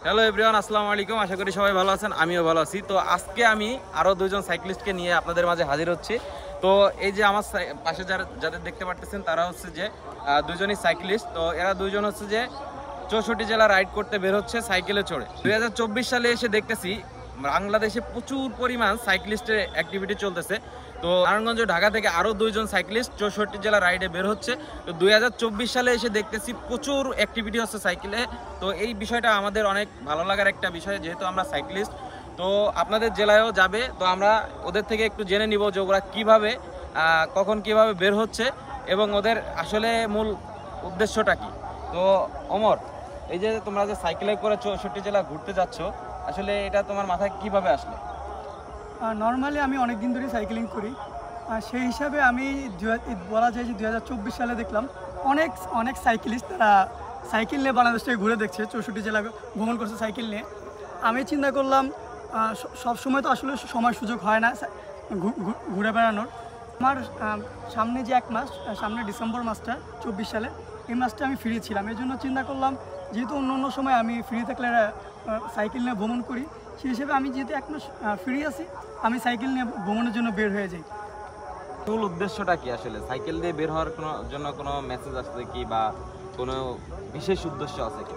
Hello everyone, আসসালামু আলাইকুম। আশা করি সবাই ভালো আছেন, আমিও ভালো আছি। তো আজকে আমি আরও দুইজন সাইক্লিস্টকে নিয়ে আপনাদের মাঝে হাজির হচ্ছি। তো এই যে আমার পাশে যাদের দেখতে পারতেছেন তারা হচ্ছে যে দুজনই সাইক্লিস্ট। তো এরা দুইজন হচ্ছে যে 64 জেলা রাইড করতে বের হচ্ছে সাইকেলে চড়ে। 2024 সালে এসে দেখতেছি বাংলাদেশে প্রচুর পরিমাণ সাইক্লিস্টের অ্যাক্টিভিটি চলতেছে। তো নারায়ণগঞ্জ ঢাকা থেকে আরও দুইজন সাইক্লিস্ট 64 জেলা রাইডে বের হচ্ছে। তো 2024 সালে এসে দেখতেছি প্রচুর অ্যাক্টিভিটি হচ্ছে সাইকেলে। তো এই বিষয়টা আমাদের অনেক ভালো লাগার একটা বিষয়, যেহেতু আমরা সাইক্লিস্ট। তো আপনাদের জেলায়ও যাবে, তো আমরা ওদের থেকে একটু জেনে নিব যে ওরা কীভাবে কখন কিভাবে বের হচ্ছে এবং ওদের আসলে মূল উদ্দেশ্যটা কি। তো ওমর, এই যে তোমরা যে সাইকেলে করে 64 জেলা ঘুরতে যাচ্ছ, আসলে এটা তোমার মাথায় কিভাবে আসলো? নর্মালি আমি অনেক দিন ধরে সাইকেলিং করি। সেই হিসাবে আমি বলা যায় যে 2024 সালে দেখলাম অনেক সাইকেলিস্ট তারা সাইকেল নিয়ে বাংলাদেশ থেকে ঘুরে দেখছে, 64 জেলা ভ্রমণ করছে সাইকেল নিয়ে। আমি চিন্তা করলাম সব সময় তো আসলে সময় সুযোগ হয় না ঘুরে বেড়ানোর। আমার সামনে যে এক মাস, সামনে ডিসেম্বর মাসটা 24 সালে, এই মাসটা আমি ফ্রি ছিলাম। এই জন্য চিন্তা করলাম যেহেতু অন্য সময় আমি ফ্রি থাকলে সাইকেল নিয়ে ভ্রমণ করি, সেই হিসেবে আমি যেহেতু এক মাস ফ্রি আছি, আমি সাইকেল নিয়ে ভ্রমণের জন্য বের হয়ে যাই। মূল উদ্দেশ্যটা কি আসলে? সাইকেল দিয়ে বের হওয়ার জন্য কোনো মেসেজ আসছে কি, বা কোনো বিশেষ উদ্দেশ্য আছে কি?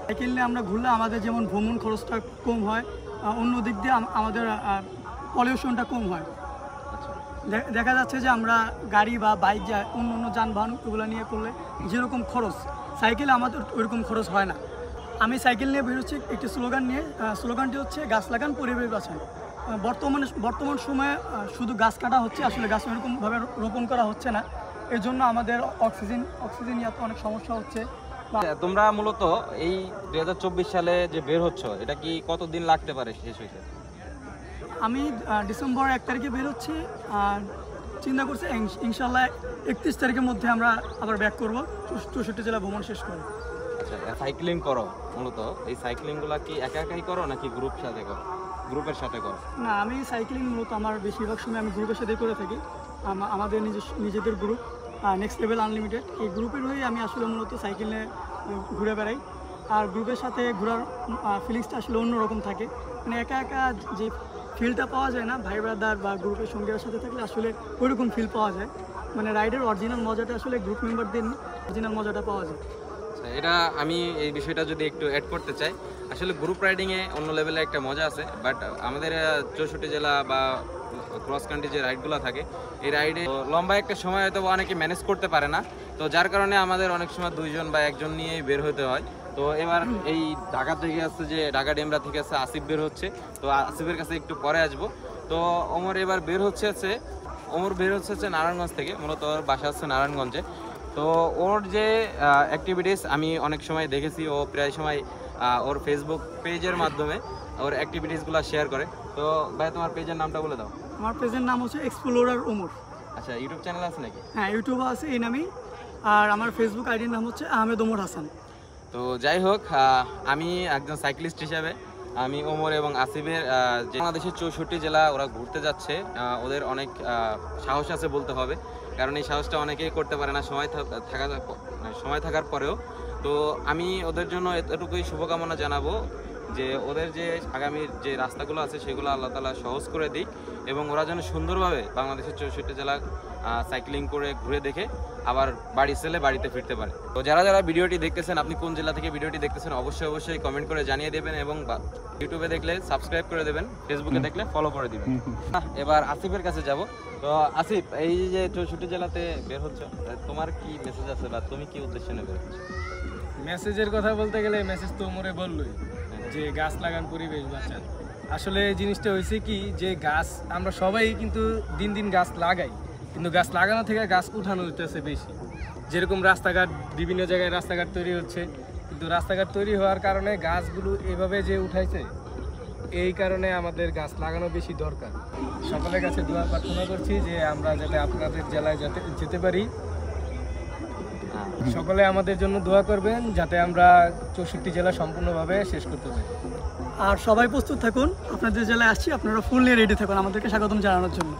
সাইকেল নিয়ে আমরা ঘুরলে আমাদের যেমন ভ্রমণ খরচটা কম হয়, অন্য দিক দিয়ে আমাদের পলিউশনটা কম হয়। দেখা যাচ্ছে যে আমরা গাড়ি বা বাইক যা অন্য যানবাহন এগুলো নিয়ে করলে যেরকম খরচ, সাইকেলে আমাদের ওইরকম খরচ হয় না। আমি সাইকেল নিয়ে বেরোচ্ছি একটি স্লোগান নিয়ে। স্লোগানটি হচ্ছে গাছ লাগান, পরিবেশ বাঁচান। বর্তমান সময়ে শুধু গাছ কাটা হচ্ছে, আসলে গাছ এরকমভাবে রোপণ করা হচ্ছে না। এর জন্য আমাদের অক্সিজেন ইয়াতে অনেক সমস্যা হচ্ছে। তোমরা মূলত এই 2024 সালে যে বের হচ্ছ, এটা কি কতদিন লাগতে পারে শেষ হইতে? আমি ডিসেম্বর 1 তারিখে বের হচ্ছি, আর চিন্তা করছি ইনশাল্লাহ 31 তারিখের মধ্যে আমরা আবার ব্যাক করবো 64 জেলা ভ্রমণ শেষ করে। আচ্ছা, সাইক্লিং করো মূলত, এই সাইক্লিংগুলো কি একা একাই করো নাকি গ্রুপের সাথে করো? না, আমি সাইক্লিং মূলত আমার বেশিরভাগ সময় আমি গ্রুপের সাথে করে থাকি। আমাদের নিজেদের গ্রুপ নেক্সট লেভেল আনলিমিটেড, এই গ্রুপের হয়েই আমি আসলে মূলত সাইকেলে ঘুরে বেড়াই। আর গ্রুপের সাথে ঘোরার ফিলিংসটা আসলে অন্যরকম থাকে। মানে একা একা যে ফিলটা পাওয়া যায় না, ভাই ব্রাদার বা গ্রুপের সঙ্গীরা সাথে থাকলে আসলে ওইরকম ফিল পাওয়া যায়। মানে রাইডের অরিজিনাল মজাটা আসলে গ্রুপ মেম্বারদের অরিজিনাল মজাটা পাওয়া যায়। এটা আমি এই বিষয়টা যদি একটু অ্যাড করতে চাই, আসলে গ্রুপ রাইডিংয়ে অন্য লেভেলে একটা মজা আছে, বাট আমাদের 64 জেলা বা ক্রস কান্ট্রি যে রাইডগুলো থাকে, এই রাইডে লম্বা একটা সময় হয়তো অনেকে ম্যানেজ করতে পারে না। তো যার কারণে আমাদের অনেক সময় 2জন বা 1জন নিয়েই বের হতে হয়। তো এবার এই ঢাকা থেকে আসছে, যে ঢাকা ডেমরা থেকে আসছে আসিফ বের হচ্ছে। তো আসিফের কাছে একটু পরে আসবো। তো ওমর এবার বের হচ্ছে নারায়ণগঞ্জ থেকে, মূলত ওর বাসা হচ্ছে নারায়ণগঞ্জে। তো ওর যে অ্যাক্টিভিটিস আমি অনেক সময় দেখেছি, ও প্রায় সময় ওর ফেসবুক পেজের মাধ্যমে ওর অ্যাক্টিভিটিসগুলো শেয়ার করে। তো ভাই, তোমার পেজের নামটা বলে দাও। আমার পেজের নাম হচ্ছে এক্সপ্লোরার ওমর। আচ্ছা, ইউটিউব চ্যানেল আছে নাকি? হ্যাঁ, ইউটিউবে আছে এই নামেই। আর আমার ফেসবুক আইডির নাম হচ্ছে আহমেদ ওমর হাসান। তো যাই হোক, আমি একজন সাইক্লিস্ট হিসাবে আমি ওমর এবং আসিফের যে বাংলাদেশের 64 জেলা ওরা ঘুরতে যাচ্ছে, ওদের অনেক সাহস আছে বলতে হবে, কারণ এই সাহসটা অনেকেই করতে পারে না সময় থাকার পরেও। তো আমি ওদের জন্য এতটুকুই শুভকামনা জানাবো যে ওদের যে আগামীর যে রাস্তাগুলো আছে সেগুলো আল্লাহ তাআলা সহজ করে দিক, এবং ওরা যেন সুন্দরভাবে বাংলাদেশের 64 জেলা সাইক্লিং করে ঘুরে দেখে আবার বাড়িতে ফিরতে পারে। তো যারা ভিডিওটি দেখতেছেন, আপনি কোন জেলা থেকে ভিডিওটি দেখতেছেন অবশ্যই কমেন্ট করে জানিয়ে দেবেন, এবং ইউটিউবে দেখলে সাবস্ক্রাইব করে দেবেন, ফেসবুকে দেখলে ফলো করে দিবেন। এবার আসিফের কাছে যাব। তো আসিফ, এই যে 64 জেলাতে বের হচ্ছে, তোমার কি মেসেজ আছে বা তুমি কি উদ্দেশ্যে নিয়ে বের হচ্ছ? মেসেজের কথা বলতে গেলে মেসেজ তো ওমরে বললই, যে গাছ লাগান, পরিবেশ বাঁচান। আসলে জিনিসটা হয়েছে কি, যে গাছ আমরা সবাই কিন্তু দিন গাছ লাগাই, কিন্তু গাছ লাগানো থেকে গাছ উঠানো হইতেছে বেশি। যেরকম বিভিন্ন জায়গায় রাস্তাঘাট তৈরি হচ্ছে, কিন্তু রাস্তাঘাট তৈরি হওয়ার কারণে গাছগুলো এভাবে যে উঠাইছে, এই কারণে আমাদের গাছ লাগানো বেশি দরকার। সকলের কাছে দোয়া প্রার্থনা করছি যে আমরা যাতে আপনাদের জেলায় যেতে পারি। সকলে আমাদের জন্য দোয়া করবেন যাতে আমরা 64 জেলা সম্পূর্ণভাবে শেষ করতে পারি। আর সবাই প্রস্তুত থাকুন, আপনাদের জেলায় আসছি, আপনারা ফুল নিয়ে রেডি থাকুন আমাদেরকে স্বাগতম জানানোর জন্য।